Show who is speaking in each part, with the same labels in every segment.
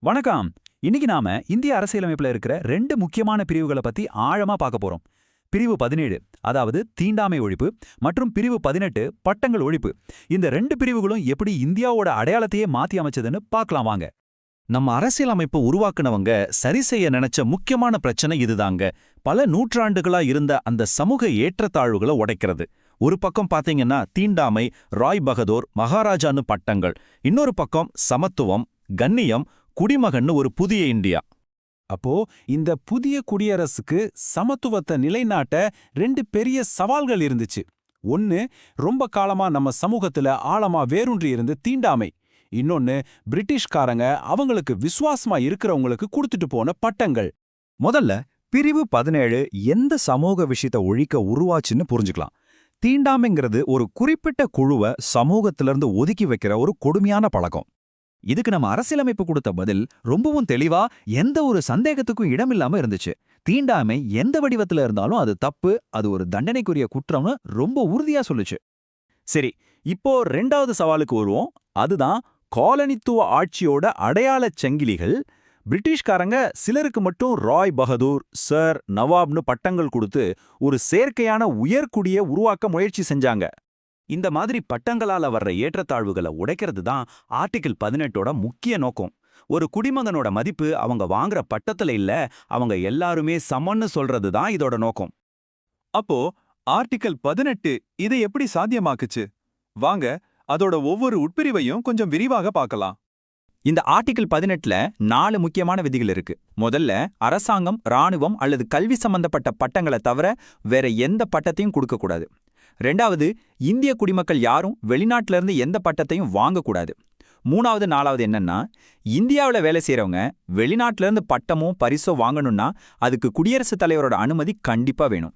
Speaker 1: வணக்கம். இன்னைக்கு நாம இந்திய அரசியலமைப்புல இருக்கிற ரெண்டு முக்கியமான பிரிவுகளை பத்தி ஆழமா பார்க்க போறோம். பிரிவு 17, அதாவது தீண்டாமை ஒழிப்பு, மற்றும் பிரிவு 18, பட்டங்கள் ஒழிப்பு. இந்த ரெண்டு பிரிவுகளும் எப்படி இந்தியாவோட அடையாளத்தையே மாத்தி அமைச்சதுன்னு பார்க்கலாம் வாங்க.
Speaker 2: நம்ம அரசியலமைப்பு உருவாக்குனவங்க சரி செய்ய நினைச்ச முக்கியமான பிரச்சனை இதுதாங்க. பல நூற்றாண்டுகளா இருந்த அந்த சமூக ஏற்றத்தாழ்வுகளை உடைக்கிறது. ஒரு பக்கம் பாத்தீங்கன்னா தீண்டாமை, ராய் பகதூர், மகாராஜான்னு பட்டங்கள். இன்னொரு பக்கம் சமத்துவம், கண்ணியம், குடிமகன்னு ஒரு புதிய இந்தியா.
Speaker 3: அப்போ இந்த புதிய குடியரசுக்கு சமத்துவத்தை நிலைநாட்ட ரெண்டு பெரிய சவால்கள் இருந்துச்சு. ஒன்னு, ரொம்ப காலமா நம்ம சமூகத்துல ஆழமா வேரூன்றி இருந்து தீண்டாமை. இன்னொன்னு, பிரிட்டிஷ்காரங்க அவங்களுக்கு விசுவாசமா இருக்கிறவங்களுக்கு கொடுத்துட்டு போன பட்டங்கள்.
Speaker 4: முதல்ல பிரிவு 17 எந்த சமூக விஷயத்தை ஒழிக்க உருவாச்சுன்னு புரிஞ்சுக்கலாம். தீண்டாமைங்கிறது ஒரு குறிப்பிட்ட குழுவை சமூகத்திலிருந்து ஒதுக்கி வைக்கிற ஒரு கொடுமையான பழக்கம். இதுக்கு நம்ம அரசியலமைப்பு கொடுத்த பதில் ரொம்பவும் தெளிவா, எந்த ஒரு சந்தேகத்துக்கும் இடமில்லாம இருந்துச்சு. தீண்டாமை எந்த வடிவத்துல இருந்தாலும் அது தப்பு, அது ஒரு தண்டனைக்குரிய குற்றம்னு ரொம்ப உறுதியா சொல்லுச்சு.
Speaker 1: சரி, இப்போ ரெண்டாவது சவாலுக்கு வருவோம். அதுதான் காலனித்துவ ஆட்சியோட அடையாளச் சங்கிலிகள். பிரிட்டிஷ்காரங்க சிலருக்கு மட்டும் ராய் பகதூர், சர், நவாப்னு பட்டங்கள் கொடுத்து ஒரு செயற்கையான உயர்குடியை உருவாக்க முயற்சி செஞ்சாங்க. இந்த மாதிரி பட்டங்களால வர்ற ஏற்றத்தாழ்வுகளை உடைக்கிறது தான் ஆர்டிகிள் 18ஓட முக்கிய நோக்கம். ஒரு குடிமகனோட மதிப்பு அவங்க வாங்குற பட்டத்துல இல்ல, அவங்க எல்லாருமே சமன்னு சொல்றது தான் இதோட நோக்கம்.
Speaker 5: அப்போ ஆர்டிகல் 18 இதை எப்படி சாத்தியமாக்குச்சு? வாங்க அதோட ஒவ்வொரு உட்பிரிவையும் கொஞ்சம் விரிவாக பார்க்கலாம்.
Speaker 2: இந்த ஆர்டிகிள் 18ல 4 முக்கியமான விதிகள் இருக்கு. முதல்ல, அரசாங்கம், ராணுவம் அல்லது கல்வி சம்பந்தப்பட்ட பட்டங்களை தவிர வேற எந்த பட்டத்தையும் கொடுக்கக்கூடாது. ரெண்டாவது, இந்திய குடிமக்கள் யாரும் வெளிநாட்டில இருந்து எந்த பட்டத்தையும் வாங்கக்கூடாது. மூணாவது, நாலாவது என்னன்னா, இந்தியாவில் வேலை செய்யறவங்க வெளிநாட்டில இருந்து பட்டமோ பரிசோ வாங்கணும்னா அதுக்கு குடியரசுத் தலைவரோட அனுமதி கண்டிப்பா வேணும்.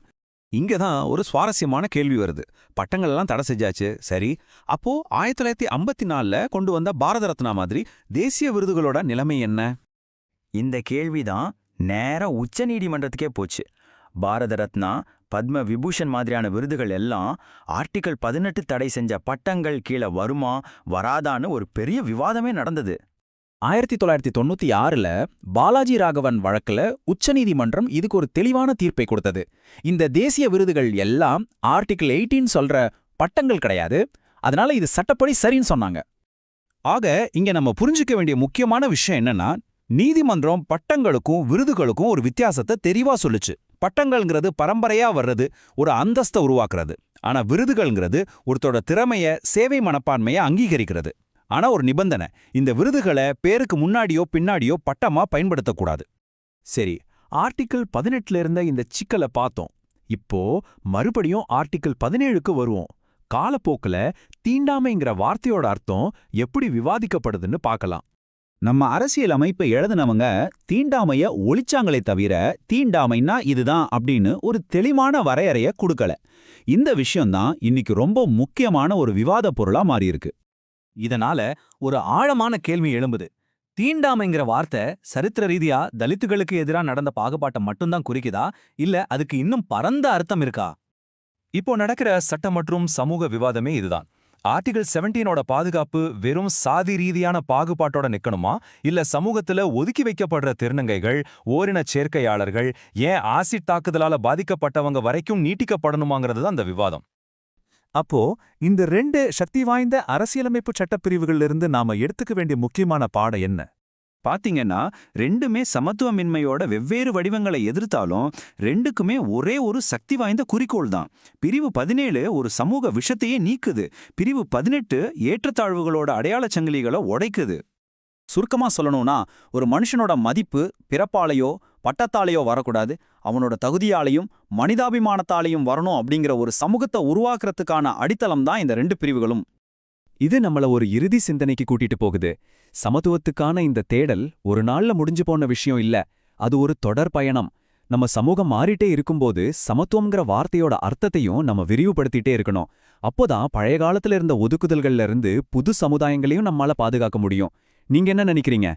Speaker 6: இங்க தான் ஒரு சுவாரஸ்யமான கேள்வி வருது. பட்டங்கள் எல்லாம் தடை செஞ்சாச்சு, சரி. அப்போ 1954ல கொண்டு வந்த பாரத ரத்னா மாதிரி தேசிய விருதுகளோட நிலைமை என்ன?
Speaker 1: இந்த கேள்விதான் நேரா உச்ச நீதிமன்றத்துக்கே போச்சு. பாரத ரத்னா, பத்ம விபூஷன் மாதிரியான விருதுகள் எல்லாம் ஆர்டிகிள் 18 தடை செஞ்ச பட்டங்கள் கீழே வருமா வராதான்னு ஒரு பெரிய விவாதமே நடந்தது.
Speaker 3: 1996ல பாலாஜி ராகவன் வழக்குல உச்சநீதிமன்றம் இதுக்கு ஒரு தெளிவான தீர்ப்பை கொடுத்தது. இந்த தேசிய விருதுகள் எல்லாம் ஆர்டிகிள் 18 சொல்ற பட்டங்கள் கிடையாது, அதனால இது சட்டப்படி சரின்னு சொன்னாங்க.
Speaker 2: ஆக இங்க நம்ம புரிஞ்சுக்க வேண்டிய முக்கியமான விஷயம் என்னன்னா, நீதிமன்றம் பட்டங்களுக்கும் விருதுகளுக்கும் ஒரு வித்தியாசத்தை தெளிவா சொல்லுச்சு. பட்டங்கள்ங்கிறது பரம்பரையா வர்றது, ஒரு அந்தஸ்தை உருவாக்குறது. ஆனா விருதுகள்ங்கிறது ஒருத்தரோட திறமைய, சேவை மனப்பான்மைய அங்கீகரிக்கிறது. ஆனா ஒரு நிபந்தனை, இந்த விருதுகளை பேருக்கு முன்னாடியோ பின்னாடியோ பட்டமா பயன்படுத்தக்கூடாது.
Speaker 3: சரி, ஆர்டிகிள் 18ல இருந்த இந்த சிக்கலை பார்த்தோம். இப்போ மறுபடியும் ஆர்டிகிள் 17க்கு வருவோம். காலப்போக்குல தீண்டாமைங்கிற வார்த்தையோட அர்த்தம் எப்படி விவாதிக்கப்படுதுன்னு பார்க்கலாம்.
Speaker 4: நம்ம அரசியல் அமைப்பை எழுதினவங்க தீண்டாமைய ஒழிச்சாங்களே தவிர, தீண்டாமைன்னா இதுதான் அப்படின்னு ஒரு தெளிவான வரையறைய கொடுக்கல. இந்த விஷயம்தான் இன்னைக்கு ரொம்ப முக்கியமான ஒரு விவாத பொருளா மாறியிருக்கு.
Speaker 7: இதனால ஒரு ஆழமான கேள்வி எழும்புது. தீண்டாமைங்கிற வார்த்தை சரித்திர ரீதியா தலித்துகளுக்கு எதிராக நடந்த பாகுபாட்டை மட்டும்தான் குறிக்குதா, இல்ல அதுக்கு இன்னும் பரந்த அர்த்தம் இருக்கா?
Speaker 5: இப்போ நடக்கிற சட்ட மற்றும் சமூக விவாதமே இதுதான். ஆர்டிகிள் 17ஓட பாதுகாப்பு வெறும் சாதி ரீதியான பாகுபாட்டோட நிக்கணுமா, இல்ல சமூகத்துல ஒதுக்கி வைக்கப்படுற திருநங்கைகள், ஓரின சேர்க்கையாளர்கள், ஏன் ஆசிட் தாக்குதலால பாதிக்கப்பட்டவங்க வரைக்கும் நீட்டிக்கப்படணுமாங்கிறது தான் அந்த விவாதம்.
Speaker 3: அப்போ இந்த ரெண்டு சக்தி வாய்ந்த அரசியலமைப்பு சட்டப்பிரிவுகள்ல இருந்து நாம எடுத்துக்க வேண்டிய முக்கியமான பாடம் என்ன?
Speaker 1: பாத்தீங்கன்னா ரெண்டுமே சமத்துவமின்மையோட வெவ்வேறு வடிவங்களை எதிர்த்தாலும் ரெண்டுக்குமே ஒரே ஒரு சக்தி வாய்ந்த குறிக்கோள் தான். பிரிவு 17 ஒரு சமூக விஷத்தையே நீக்குது. பிரிவு 18 ஏற்றத்தாழ்வுகளோட அடையாளச் சங்கிலிகளை உடைக்குது.
Speaker 2: சுருக்கமா சொல்லணும்னா, ஒரு மனுஷனோட மதிப்பு பிறப்பாலேயோ பட்டத்தாலேயோ வரக்கூடாது, அவனோட தகுதியாலையும் மனிதாபிமானத்தாலையும் வரணும் அப்படிங்கிற ஒரு சமூகத்தை உருவாக்குறதுக்கான அடித்தளம் தான் இந்த ரெண்டு பிரிவுகளும்.
Speaker 3: இது நம்மள ஒரு இறுதி சிந்தனைக்கு கூட்டிட்டு போகுது. சமத்துவத்துக்கான இந்த தேடல் ஒரு நாள்ல முடிஞ்சு போன விஷயம் இல்ல, அது ஒரு தொடர் பயணம். நம்ம சமூகம் மாறிட்டே இருக்கும்போது சமத்துவம்ங்கிற வார்த்தையோட அர்த்தத்தையும் நம்ம விரிவுபடுத்திட்டே இருக்கணும். அப்போதான் பழைய காலத்துல இருந்த ஒதுக்குதல்கள்ல இருந்து புது சமுதாயங்களையும் நம்மால பாதுகாக்க முடியும். நீங்க என்ன நினைக்கிறீங்க?